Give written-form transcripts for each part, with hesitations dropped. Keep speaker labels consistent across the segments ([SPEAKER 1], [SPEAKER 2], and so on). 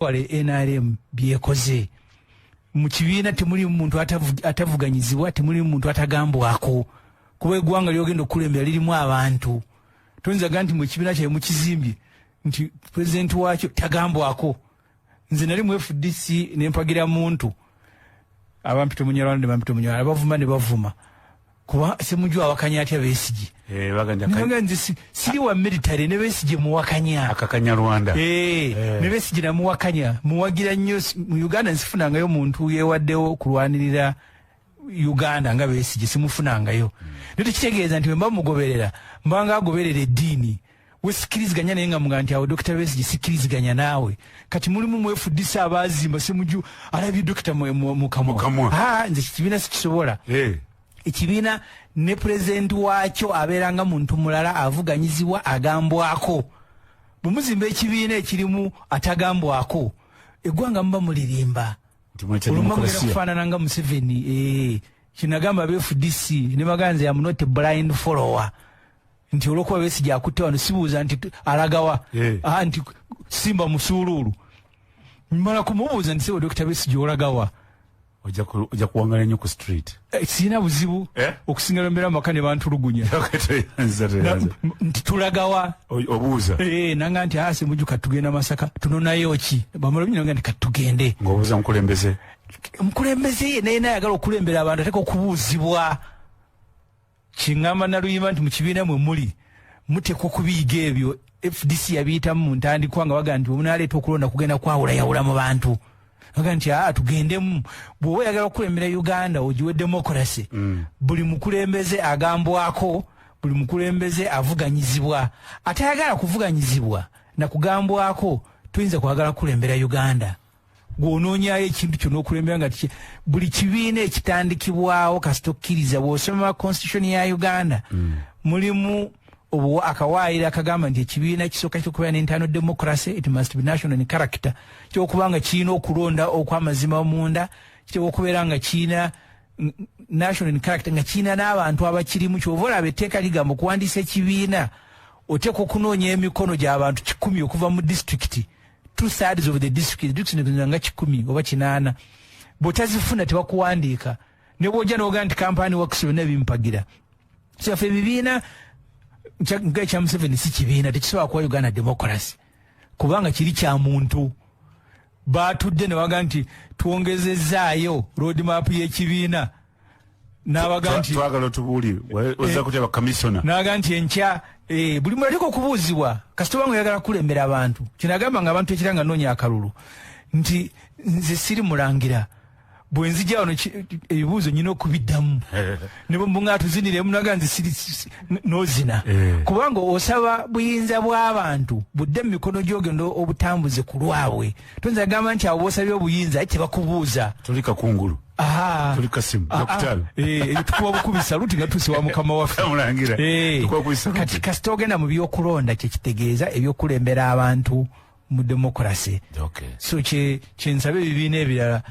[SPEAKER 1] wale NRM byekoze mu kibiina temuli muntu atavuganyizibwa temuli muntu atagambwako kuba eggwanga lyogenda okulembera lirimu abantu tonza ganti mu kibiina kye mu kizimbye nti president wakyo tagambwako nze nali mu FDC nempagira muntu abampito munyalwana bampito munyalwana bavuma ne bavuma kuba Semujju awakanya atya Besigye baganda nzi siri wa military ne Besigye muwakanya
[SPEAKER 2] akakanya Rwanda
[SPEAKER 1] ne Besigye na muwakanya muwagira nnyo mu Uganda nsifunangayo muntu yewaddewo kulwanirira Uganda nga Besigye simufunangayo nti kitegeeza nti mba mugoberera mbanga agoberera eddiini wesikiriziganya naye nga muganti awo Dr. Besigye sikiriziganya naawe kati mulimu mu FDC abazimba Semujju alabye Dr. Mukamwa nze kibiina sikisobola ekibiina ne president wakyo abeeranga muntu mulala avuganyizibwa agambwako bumuzimba ekibiina ekirimu atagambwako eggwanga muba mulirimba olumagenda kufaanana nga Museveni kinagamba FDC ne baganze ya not blind follower nti olwokuba Besigye akutte wano sibuuza nti alagawa nti simba musuululu mmala kumubuuza nti sebo Dr. Besigye olagawa
[SPEAKER 2] oja kuwangala nnyo ku street
[SPEAKER 1] sina buzibu okusinga lembera maka ne bantulugunya nti tulagawa
[SPEAKER 2] obuuza
[SPEAKER 1] nanga nti Semujju katugenda Masaka tunonayo ki bamala nanga nti katugende
[SPEAKER 2] ng'obuuza
[SPEAKER 1] mukulembeze naye nayagala okulembera abantu ateka okubuuzibwa kingamba naluyimba nti mu kibiina mwe muli muteekwa okubiyiga ebyo FDC yabiyitamu mu ntandikwa nga baga nti omunaaleeta okulonda kugenda kwawulayawula mu bantu aga nti tugendemu bw'oba oyagala okulembera Uganda ogiwe demokrasi buli mukulembeze agambwako buli mukulembeze avuganyizibwa atayagala kuvuganyizibwa na kugambwako tuyinza kwagala kulembera Uganda gwonoonyayo ekintu kyonna okulembera nga buli kibiina ekitandikibwawo kasitokkiriza bw'osoma constitution ya Uganda mulimu akawaayira akagamba nti ekibiina kisooka kyokubeera n'intano democracy it must be national in character kyokuba nga kirina okulonda okw'amazima munda kiteekwa okubeera nga kirina national in character nga kirina n'abantu abakirimu kyova olaba etteeka ligamba okuwandiisa ekibiina oteekwa okunoonya emikono gy'abantu 100 okuva mu district two sides of the district nga 10 oba 8 bw'otazifuna tebakuwandiika ne bw'ojja n'ogaa nti kampani works byonna bimpagira kyaffe ebibiina nga ekya Museveni si kibiina tekisobola kuba Uganda democracy kubanga kiri kya muntu baatudde ne baga nti twongezezaayo road map y'ekibiina n'abaga nti
[SPEAKER 2] twagala otubuulire ozza kutya bakamisona n'aga
[SPEAKER 1] nti enkya buli muntu ateeka okubuuzibwa kasita obanga oyagala kulembera abantu kinagamba nga abantu ekira nga noonya akalulu nti nze siri mulangira bwe nzija wano ebibuuzo nyina okubiddamu ne bwe tuziniremu naga nze siri nozina kubanga osaba buyinza bw'abantu budde mu mikono gy'ogenda obutambuze ku lwabwe tonza agamba nti abo boosabye obuyinza tebakubuuza
[SPEAKER 2] tuli kakungulu tuli kasimu dokitalo
[SPEAKER 1] tukuba bukubisa luti nga tusi wa mukama waffe kati kasita ogenda mu byokulonda kyekitegeeza ebyokulembera abantu mu demokrasi so kyensabe ebibiina ebirala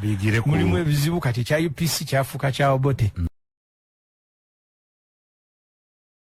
[SPEAKER 1] mulimu ebizibu kati ekya UPC kyafuuka kya Obote